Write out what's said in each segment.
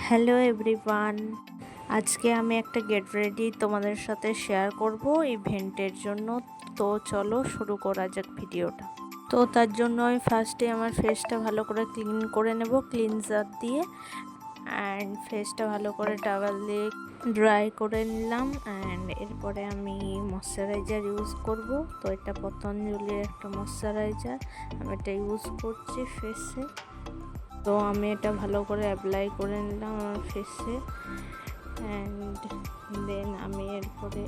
Hello everyone, আজকে আমি একটা গেট রেডি তোমাদের সাথে শেয়ার করব ইভেন্টের জন্য। তো চলো শুরু করা যাক ভিডিওটা। তো তার জন্য আমি ফার্স্টে আমার ফেসটা ভালো করে ক্লিন করে নেব ক্লিনজার দিয়ে, অ্যান্ড ফেসটা ভালো করে টাওয়েল দিয়ে ড্রাই করে নিলাম। অ্যান্ড এরপরে আমি ময়শ্চারাইজার ইউজ করব। তো এটা পতঞ্জলির একটা ময়শ্চারাইজার, আমি এটা ইউজ করছি ফেসে। তো আমি এটা ভালো করে অ্যাপ্লাই করে নিলাম আমার ফেসে। অ্যান্ড দেন আমি এরপরে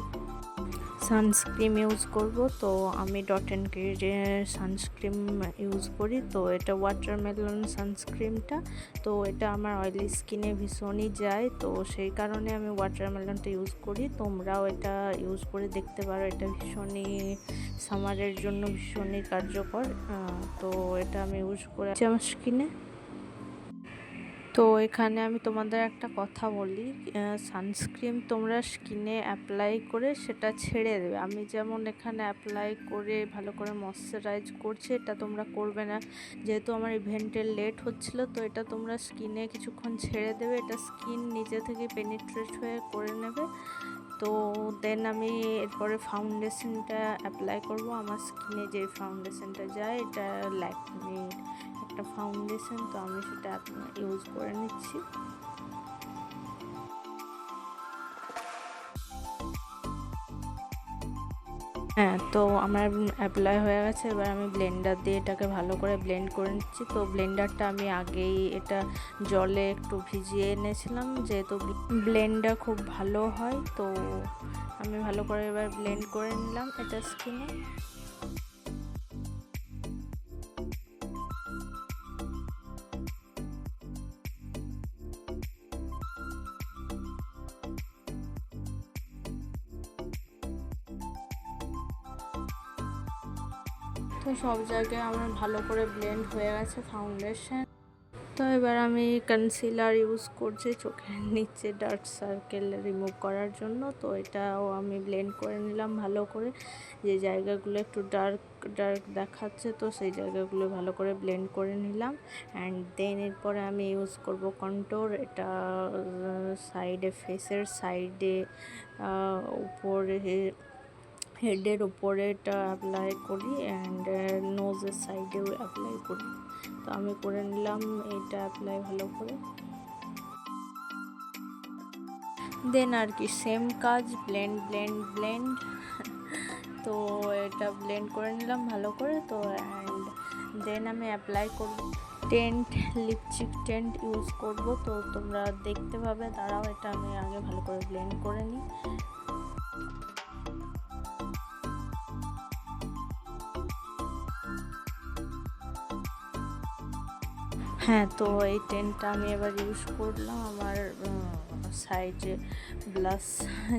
সানস্ক্রিন ইউজ করব। তো আমি ডট অ্যান্ড কির সানস্ক্রিন ইউজ করি। তো এটা ওয়াটারমেলন সানস্ক্রিনটা, তো এটা আমার অয়েলি স্কিনে ভীষণই যায়, তো সেই কারণে আমি ওয়াটারমেলনটা ইউজ করি। তোমরাও এটা ইউজ করে দেখতে পারো, এটা ভীষণই সামারের জন্য ভীষণই কার্যকর। তো এটা আমি ইউজ করে আমার স্কিনে। তো এখানে আমি তোমাদের একটা কথা বলি, সানস্ক্রিন তোমরা স্কিনে অ্যাপ্লাই করে সেটা ছেড়ে দেবে। আমি যেমন এখানে অ্যাপ্লাই করে ভালো করে ময়শ্চারাইজ করছি, এটা তোমরা করবে না। যেহেতু আমার ইভেন্টের লেট হচ্ছিল, তো এটা তোমরা স্কিনে কিছুক্ষণ ছেড়ে দেবে, এটা স্কিন নিজে থেকে পেনিট্রেট হয়ে করে নেবে। তো দেন আমি এরপরে ফাউন্ডেশনটা অ্যাপ্লাই করব। আমার স্কিনে যে ফাউন্ডেশনটা যায়, এটা ল্যাকমি একটা ফাউন্ডেশন, তো আমি সেটা ইউজ করে নিচ্ছি। হ্যাঁ, তো আমার অ্যাপ্লাই হয়ে গেছে। এবার আমি ব্লেন্ডার দিয়ে এটাকে ভালো করে ব্লেন্ড করে নিচ্ছি। তো ব্লেন্ডারটা আমি আগেই এটা জলে একটু ভিজিয়ে এনেছিলাম, যেহেতু ব্লেন্ডার খুব ভালো হয়। তো আমি ভালো করে এবার ব্লেন্ড করে নিলাম এটা স্কিনে। তো সব জায়গায় আমার ভালো করে ব্লেন্ড হয়ে গেছে ফাউন্ডেশন। তো এবার আমি কনসিলার ইউজ করছি চোখের নিচে ডার্ক সার্কেল রিমুভ করার জন্য। তো এটাও আমি ব্লেন্ড করে নিলাম ভালো করে, যে জায়গাগুলো একটু ডার্ক ডার্ক দেখাচ্ছে, তো সেই জায়গাগুলো ভালো করে ব্লেন্ড করে নিলাম। অ্যান্ড দেন এরপরে আমি ইউজ করব কন্ট্যুর। এটা সাইডে, ফেসের সাইডে, উপরে, হেডের উপরে এটা অ্যাপ্লাই করি, অ্যান্ড নোজের সাইডেও অ্যাপ্লাই করি। তো আমি করে নিলাম এটা অ্যাপ্লাই ভালো করে। দেন আর কি সেম কাজ, ব্লেন্ড ব্লেন্ড ব্লেন্ড। তো এটা ব্লেন্ড করে নিলাম ভালো করে। তো অ্যান্ড দেন আমি অ্যাপ্লাই করব টেন্ট, লিপস্টিক টেন্ট ইউজ করব। তো তোমরা দেখতে পাবে, দাঁড়াও এটা আমি আগে ভালো করে ব্লেন্ড করে নিই। হ্যাঁ, তো এই টেন্টটা আমি এবার ইউজ করলাম আমার সাইডে ব্লাশ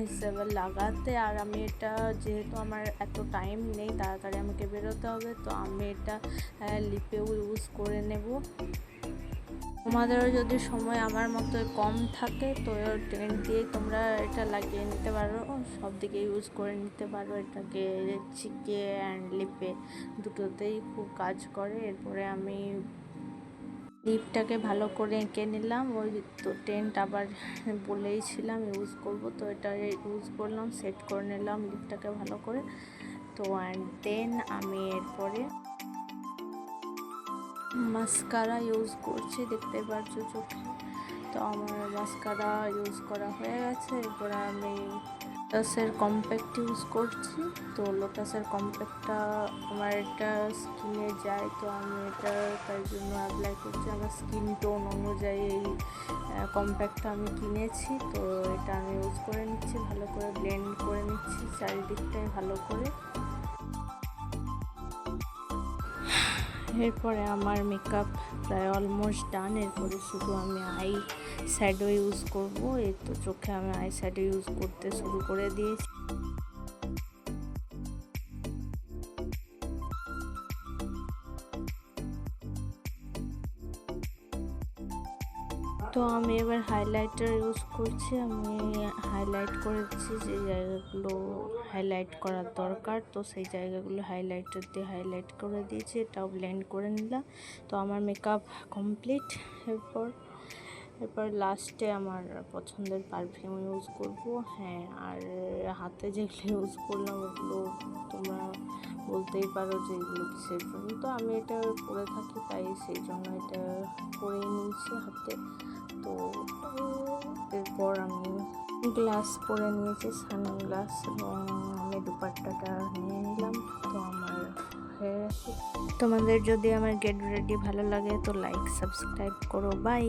হিসেবে লাগাতে। আর আমি এটা, যেহেতু আমার এত টাইম নেই, তাড়াতাড়ি আমাকে বেরোতে হবে, তো আমি এটা লিপেও ইউজ করে নেব। তোমাদেরও যদি সময় আমার মতো কম থাকে, তো টেন্ট দিয়ে তোমরা এটা লাগিয়ে নিতে পারো, সব দিকে ইউজ করে নিতে পারো। এটাকে চিকে অ্যান্ড লিপে দুটোতেই খুব কাজ করে। এরপরে আমি লিপটাকে ভালো করে এঁকে নিলাম। ওই তো টেন্ট আবার বলেইছিলাম ইউজ করব, তো এটা ইউজ করলাম, সেট করে নিলাম লিপটাকে ভালো করে। তো অ্যান্ড দেন আমি এরপরে মাস্কারা ইউজ করছি, দেখতে পাচ্ছ চোখে। তো আমার মাস্কারা ইউজ করা হয়ে গেছে। এরপরে আমি লোটাসের কম্প্যাক্ট ইউজ করছি। তো লোটাসের কম্প্যাক্টটা আমার এটা স্কিনে যায়, তো আমি এটা তার জন্য অ্যাপ্লাই করছি। আমার স্কিন টোন অনুযায়ী এই কম্প্যাক্টটা আমি কিনেছি। তো এটা আমি ইউজ করে নিচ্ছি, ভালো করে ব্লেন্ড করে নিচ্ছি চারিদিকটায় ভালো করে। এরপরে আমার মেকআপ প্রায় অলমোস্ট ডান। এরপরে শুধু আমি আই শ্যাডো ইউজ করব। এই তো চোখে আমি আই শ্যাডো ইউজ করতে শুরু করে দিয়েছি। তো আমি এবার হাইলাইটার ইউজ করছি। আমি হাইলাইট করেছি যে জায়গাগুলো হাইলাইট করার দরকার, তো সেই জায়গাগুলো হাইলাইটার দিয়ে হাইলাইট করে দিয়েছি। এটাও ব্লেন্ড করে নিলাম। তো আমার মেকআপ কমপ্লিট। এরপর এরপর লাস্টে আমার পছন্দের পারফিউম ইউজ করব। হ্যাঁ, আর হাতে যেগুলো ইউজ করলাম ওগুলো তোমরা বলতেই পারো যে এগুলো কিসের জন্য। তো আমি এটা পরে থাকি, তাই সেই জন্য এটা পরেই নিয়েছি হাতে। তো এরপর আমি গ্লাস পরে নিয়েছি, সানগ্লাস, এবং আমি দুপাট্টাটা নিয়ে নিলাম। তো আমার হয়ে গেছে। তোমাদের যদি আমার গেট রেডি ভালো লাগে তো লাইক সাবস্ক্রাইব করো। বাই।